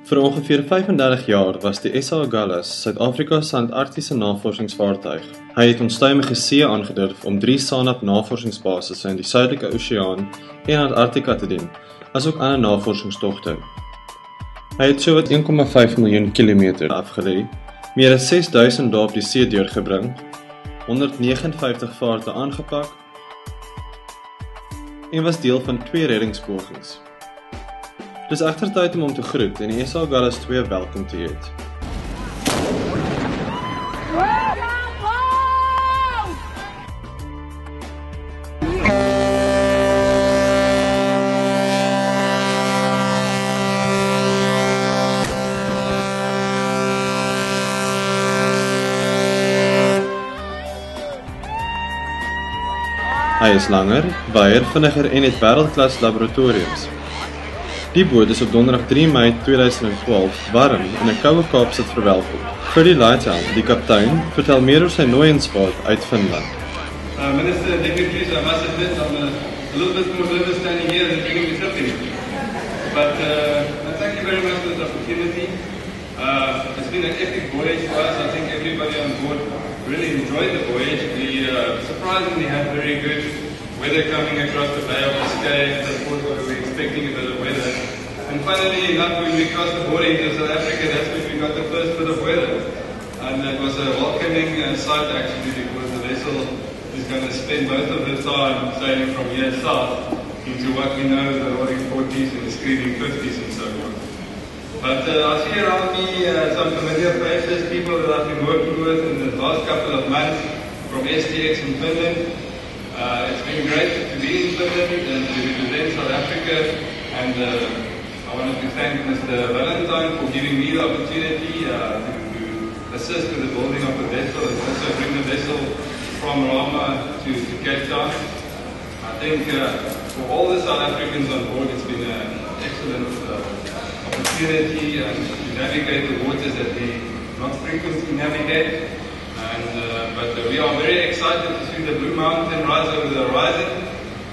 Vir ongeveer 35 jaar was die SA Agulhas Suid-Afrika se Antarktiese navorsingsvaartuig. Hy het onstuimige see aangedurf om 3 SANAP navorsingsbasisse in die Suidelike Oseaan en Antarktika te dien, asook ander navorsingstogte. Hy het sowat 1,5 miljoen kilometer afgelê, meer as 6000 dae op die see deurgebring, 159 vaarte aangepak en was deel van 2 reddingspogings. Dis egter tyd om te groet en die SA Agulhas 2 welkom te heet. Hy is langer, baie vinniger en het wêreldklas laboratoriums. Die boot is op donderdag 3 Mei 2012 warm in 'n koue Kaapstad verwelkom. Freddie Lighthelm, die kaptein, vertel meer oor sy nooiensvaart uit Finland. Minister, dignitaries, I must admit I'm a little bit more nervous standing here than doing the tripping. But thank you very much for this opportunity. It's been an epic voyage for us. I think everybody on board really enjoyed the voyage. We surprisingly had very good weather coming across the Bay of Biscay, and of course we were expecting a bit of weather. And funnily enough, when we crossed the border into South Africa, that's when we got the first bit of weather. And it was a welcoming sight actually, because the vessel is going to spend most of the time sailing from here south into what we know as the roaring 40s and the screaming 50s and so on. But I see around me some familiar faces, people that I've been working with in the last couple of months from STX in Finland. It's been great to be in Finland and to represent South Africa, and I wanted to thank Mr. Valentine for giving me the opportunity to assist with the building of the vessel and also bring the vessel from Rama to Cape Town. I think for all the South Africans on board, it's been an excellent opportunity to navigate the waters that we not frequently navigate. But we are very excited to see the Blue Mountain rise over the horizon,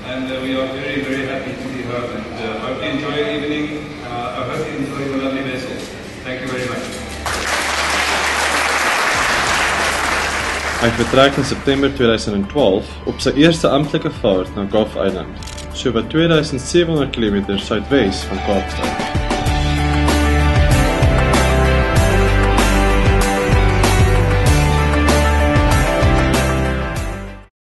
and we are very, very happy to be home. And I hope you enjoy your evening. I hope you enjoy your lovely vessel. Thank you very much. Hy vertrek in September 2012 op sy eerste amptelike vaart na Gough Island, sowat 2700 km suidwes van Kaapstad.